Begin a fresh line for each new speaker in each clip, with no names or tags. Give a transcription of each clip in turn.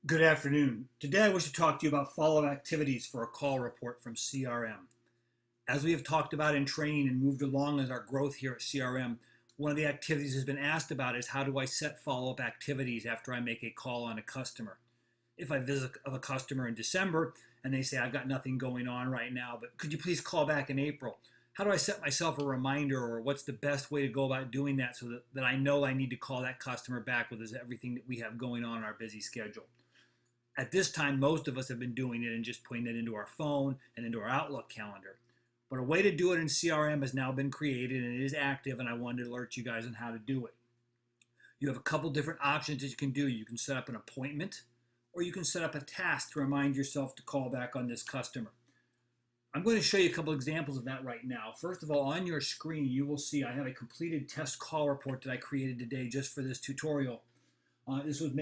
Good afternoon. Today I wish to talk to you about follow-up activities for a call report from CRM. As we have talked about in training and moved along as our growth here at CRM, one of the activities has been asked about is how do I set follow-up activities after I make a call on a customer. If I visit a customer in December and they say I've got nothing going on right now, but could you please call back in April? How do I set myself a reminder, or what's the best way to go about doing that so that I know I need to call that customer back with everything that we have going on in our busy schedule? At this time, most of us have been doing it and just putting it into our phone and into our Outlook calendar. But a way to do it in CRM has now been created and it is active, and I wanted to alert you guys on how to do it. You have a couple different options that you can do. You can set up an appointment, or you can set up a task to remind yourself to call back on this customer. I'm going to show you a couple examples of that right now. First of all, on your screen, you will see I have a completed test call report that I created today just for this tutorial. This was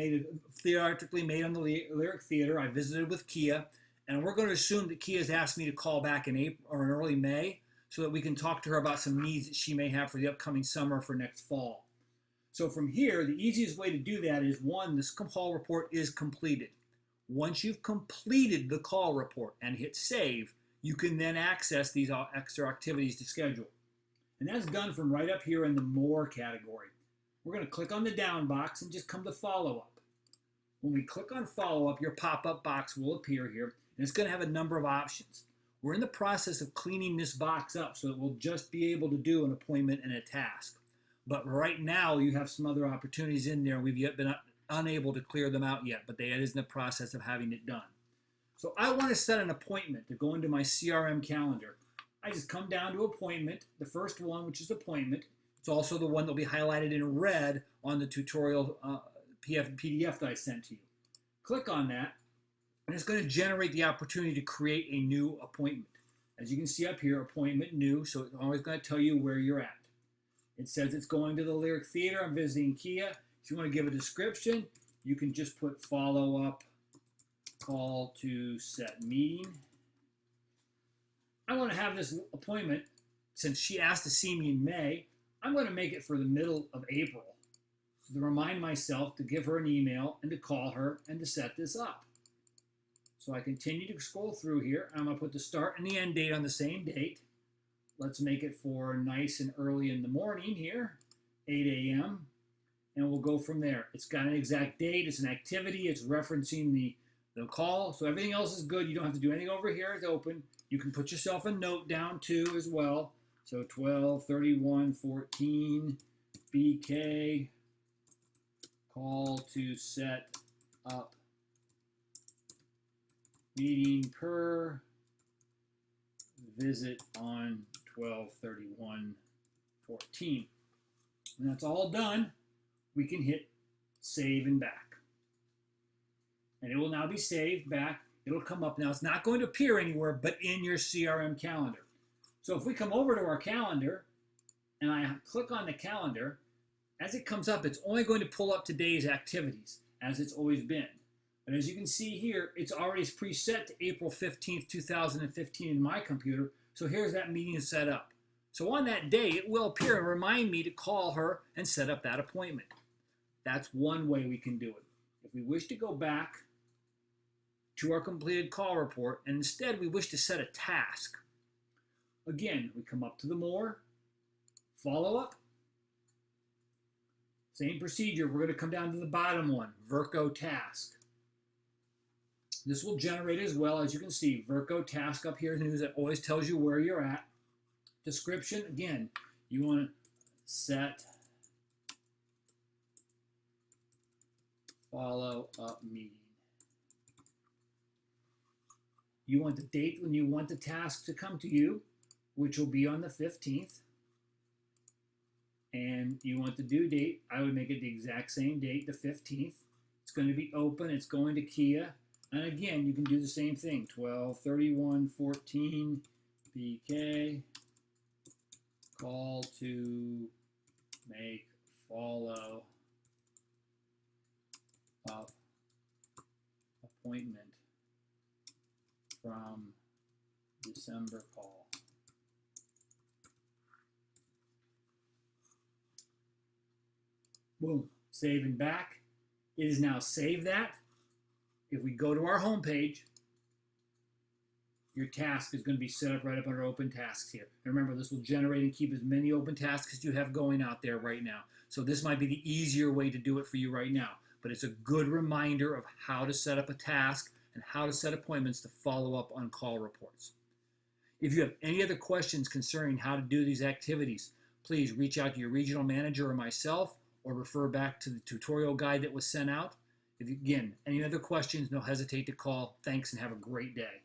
theoretically made on the Lyric Theater. I visited with Kia, and we're going to assume that Kia has asked me to call back in April or in early May so that we can talk to her about some needs that she may have for the upcoming summer for next fall. So from here, the easiest way to do that is, one, this call report is completed. Once you've completed the call report and hit save, you can then access these extra activities to schedule. And that's done from right up here in the More category. We're going to click on the down box and just come to follow up. When we click on follow up, your pop-up box will appear here, and it's going to have a number of options. We're in the process of cleaning this box up so that we'll just be able to do an appointment and a task. But right now, you have some other opportunities in there. We've yet been unable to clear them out yet, but that is in the process of having it done. So I want to set an appointment to go into my CRM calendar. I just come down to appointment, the first one, which is appointment. It's also the one that will be highlighted in red on the tutorial PDF that I sent to you. Click on that, and it's going to generate the opportunity to create a new appointment. As you can see up here, appointment new, so it's always going to tell you where you're at. It says it's going to the Lyric Theater. I'm visiting Kia. If you want to give a description, you can just put follow up, call to set meeting. I want to have this appointment, since she asked to see me in May, I'm going to make it for the middle of April, so to remind myself to give her an email and to call her and to set this up. So I continue to scroll through here. I'm going to put the start and the end date on the same date. Let's make it for nice and early in the morning here, 8 a.m., and we'll go from there. It's got an exact date. It's an activity. It's referencing the call, so everything else is good. You don't have to do anything over here. It's open. You can put yourself a note down too as well. So 12/31/14 BK, call to set up meeting per visit on 12/31/14. When that's all done, we can hit save and back. And it will now be saved back. It'll come up now. It's not going to appear anywhere but in your CRM calendar. So if we come over to our calendar and I click on the calendar, as it comes up, it's only going to pull up today's activities, as it's always been. But as you can see here, it's already preset to April 15th, 2015 in my computer. So here's that meeting set up. So on that day, it will appear and remind me to call her and set up that appointment. That's one way we can do it. If we wish to go back to our completed call report and instead we wish to set a task, again, we come up to the More, follow up, same procedure. We're going to come down to the bottom one, Virco task. This will generate as well, as you can see, Virco task up here, news that always tells you where you're at. Description, again, you want to set follow up meeting. You want the date when you want the task to come to you, which will be on the 15th. And you want the due date. I would make it the exact same date, the 15th. It's going to be open. It's going to Kia. And again, you can do the same thing. 12/31/14 BK. Call to make follow up appointment from December call. Boom, save and back. It is now saved that. If we go to our home page, your task is going to be set up right up under open tasks here. And remember, this will generate and keep as many open tasks as you have going out there right now. So this might be the easier way to do it for you right now, but it's a good reminder of how to set up a task and how to set appointments to follow up on call reports. If you have any other questions concerning how to do these activities, please reach out to your regional manager or myself, or refer back to the tutorial guide that was sent out. If you, again, any other questions, don't hesitate to call. Thanks and have a great day.